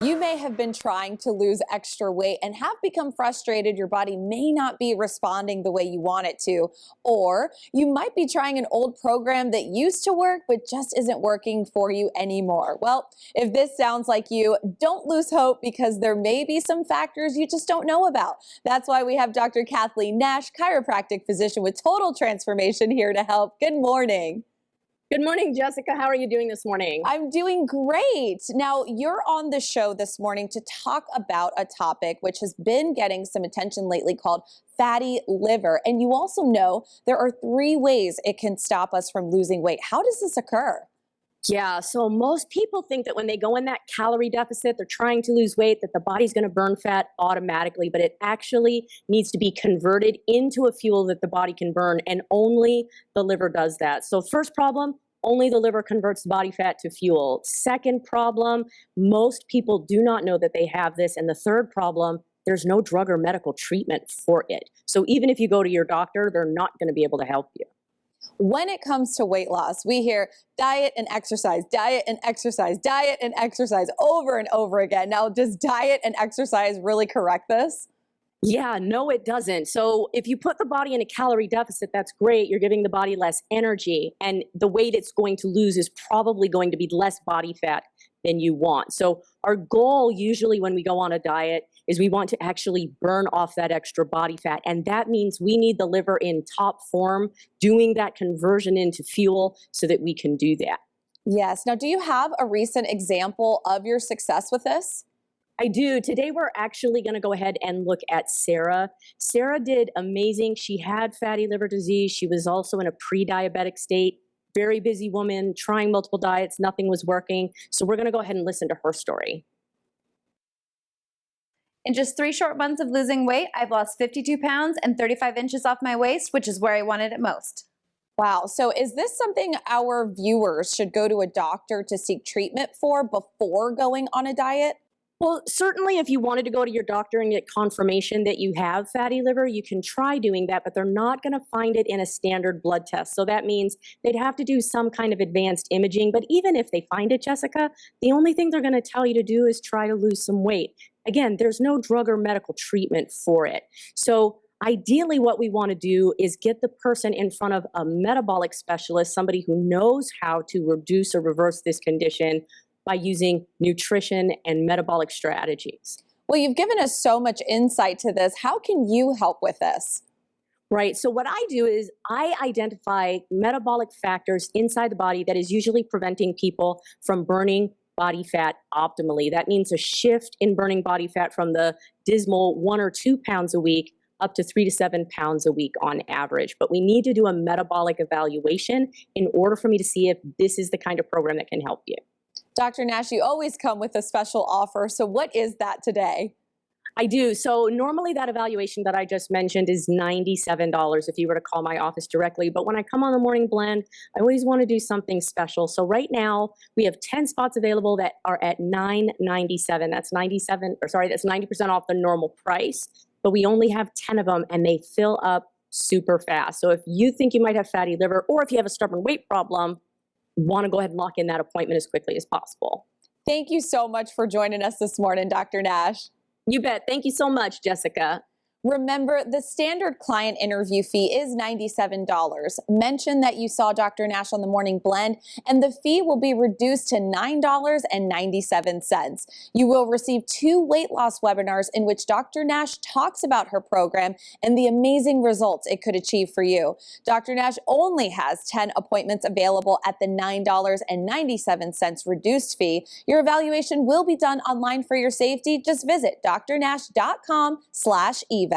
You may have been trying to lose extra weight and have become frustrated your body may not be responding the way you want it to. Or you might be trying an old program that used to work but just isn't working for you anymore. Well, if this sounds like you, don't lose hope because there may be some factors you just don't know about. That's why we have Dr. Kathleen Nash, chiropractic physician with Total Transformation, here to help. Good morning. Good morning, Jessica. How are you doing this morning? I'm doing great. Now, you're on the show this morning to talk about a topic which has been getting some attention lately called fatty liver. And you also know there are 3 ways it can stop us from losing weight. How does this occur? Yeah, so most people think that when they go in that calorie deficit, they're trying to lose weight, that the body's going to burn fat automatically, but it actually needs to be converted into a fuel that the body can burn, and only the liver does that. So first problem, only the liver converts the body fat to fuel. Second problem, most people do not know that they have this. And the third problem, there's no drug or medical treatment for it. So even if you go to your doctor, they're not going to be able to help you. When it comes to weight loss, we hear diet and exercise, diet and exercise, diet and exercise over and over again. Now, does diet and exercise really correct this? Yeah, no, it doesn't. So if you put the body in a calorie deficit, that's great. You're giving the body less energy, and the weight it's going to lose is probably going to be less body fat than you want. So our goal usually when we go on a diet is we want to actually burn off that extra body fat. And that means we need the liver in top form, doing that conversion into fuel so that we can do that. Yes. Now, do you have a recent example of your success with this? I do. Today we're actually going to go ahead and look at Sarah. Sarah did amazing. She had fatty liver disease. She was also in a pre-diabetic state. Very busy woman, trying multiple diets, nothing was working. So we're going to go ahead and listen to her story. In just 3 short months of losing weight, I've lost 52 pounds and 35 inches off my waist, which is where I wanted it most. Wow. So is this something our viewers should go to a doctor to seek treatment for before going on a diet? Well, certainly if you wanted to go to your doctor and get confirmation that you have fatty liver, you can try doing that, but they're not going to find it in a standard blood test. So that means they'd have to do some kind of advanced imaging. But even if they find it, Jessica, the only thing they're going to tell you to do is try to lose some weight. Again, there's no drug or medical treatment for it. So ideally, what we want to do is get the person in front of a metabolic specialist, somebody who knows how to reduce or reverse this condition by using nutrition and metabolic strategies. Well, you've given us so much insight to this. How can you help with this? Right. So what I do is I identify metabolic factors inside the body that is usually preventing people from burning body fat optimally. That means a shift in burning body fat from the dismal 1 or 2 pounds a week up to 3 to 7 pounds a week on average. But we need to do a metabolic evaluation in order for me to see if this is the kind of program that can help you. Dr. Nash, you always come with a special offer. So what is that today? I do. So normally that evaluation that I just mentioned is $97 if you were to call my office directly. But when I come on the morning blend, I always want to do something special. So right now we have 10 spots available that are at $9.97. That's 90% off the normal price. But we only have 10 of them and they fill up super fast. So if you think you might have fatty liver or if you have a stubborn weight problem, want to go ahead and lock in that appointment as quickly as possible. Thank you so much for joining us this morning, Dr. Nash. You bet. Thank you so much, Jessica. Remember, the standard client interview fee is $97. Mention that you saw Dr. Nash on the Morning Blend, and the fee will be reduced to $9.97. You will receive 2 weight loss webinars in which Dr. Nash talks about her program and the amazing results it could achieve for you. Dr. Nash only has 10 appointments available at the $9.97 reduced fee. Your evaluation will be done online for your safety. Just visit drnash.com/eval.